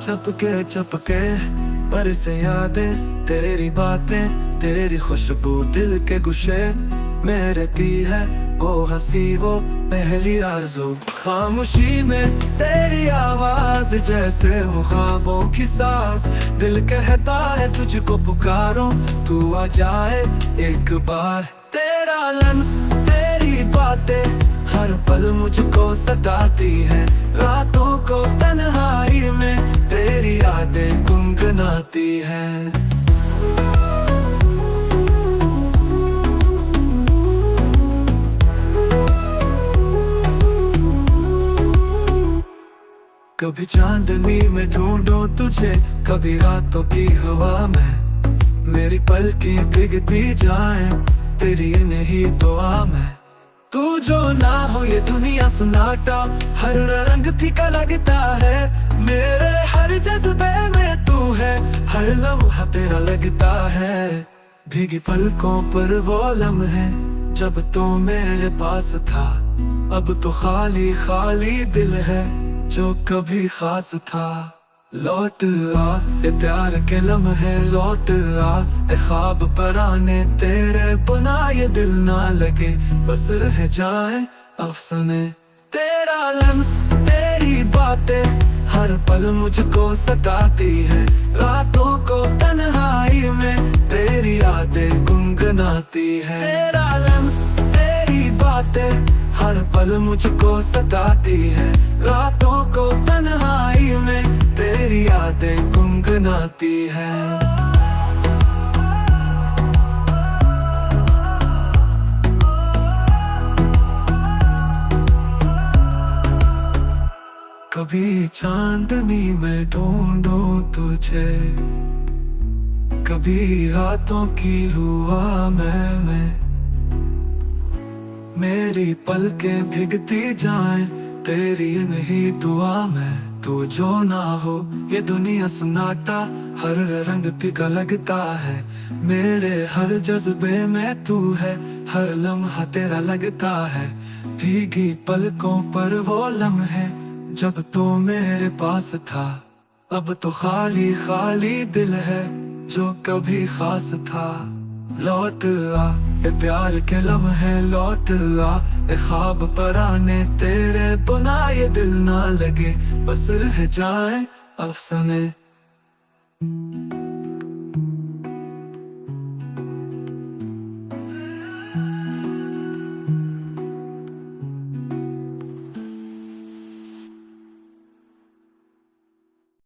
चपके चपके बरसे यादें, तेरी बातें, तेरी खुशबू दिल के गुशे में रहती है। वो हंसी वो पहली आरज़ू, खामोशी में तेरी आवाज जैसे हो ख्वाबों की सांस। दिल कहता है तुझको पुकारो, तू आ जाए एक बार। तेरा लम्स तेरी बातें हर पल मुझको सताती है। रातों को तन्हाई में तेरी यादें गुनगुनाती है। कभी चांदनी में ढूंढो तुझे, कभी रातों की हवा में। मेरी पलकें भीगती जाए तेरी नहीं दुआ में। तू जो ना हो ये दुनिया सुनाटा, हर रंग फीका लगता है। मेरे हर जज्बे में तू है, हर लम्हा तेरा लगता है। भीगी पलकों पर वो लम्हे जब तू मेरे पास था, अब तो खाली खाली दिल है जो कभी खास था। लौट आ ये प्यार के लम्हे, लौट आ ए ख्वाब पराने तेरे बिना ये दिल ना लगे, बस रह जाए अफसाने। तेरा लम्स तेरी बातें हर पल मुझको सताती है। रातों को तन्हाई में तेरी यादें गुनगुनाती है। तेरा लम्स तेरी बातें हर पल मुझको सताती है। रातों को तन्हाई में तेरी यादें गुनगुनाती है। कभी चांदनी में ढूंढो तुझे, कभी रातों की हुआ मैं। मेरी पलकें भीगती जाएं तेरी नहीं दुआ में। तू जो ना हो ये दुनिया सन्नाटा, हर रंग फीका लगता है। मेरे हर जज्बे में तू है, हर लम्हा तेरा लगता है। भीगी पलकों पर वो लम्हे जब तू मेरे पास था, अब तो खाली खाली दिल है जो कभी खास था। लौट आ ए प्यार के लम्हे, लौट आ ए ख्वाब पराने तेरे बिना ये दिल ना लगे, बस रह जाए अफसाने।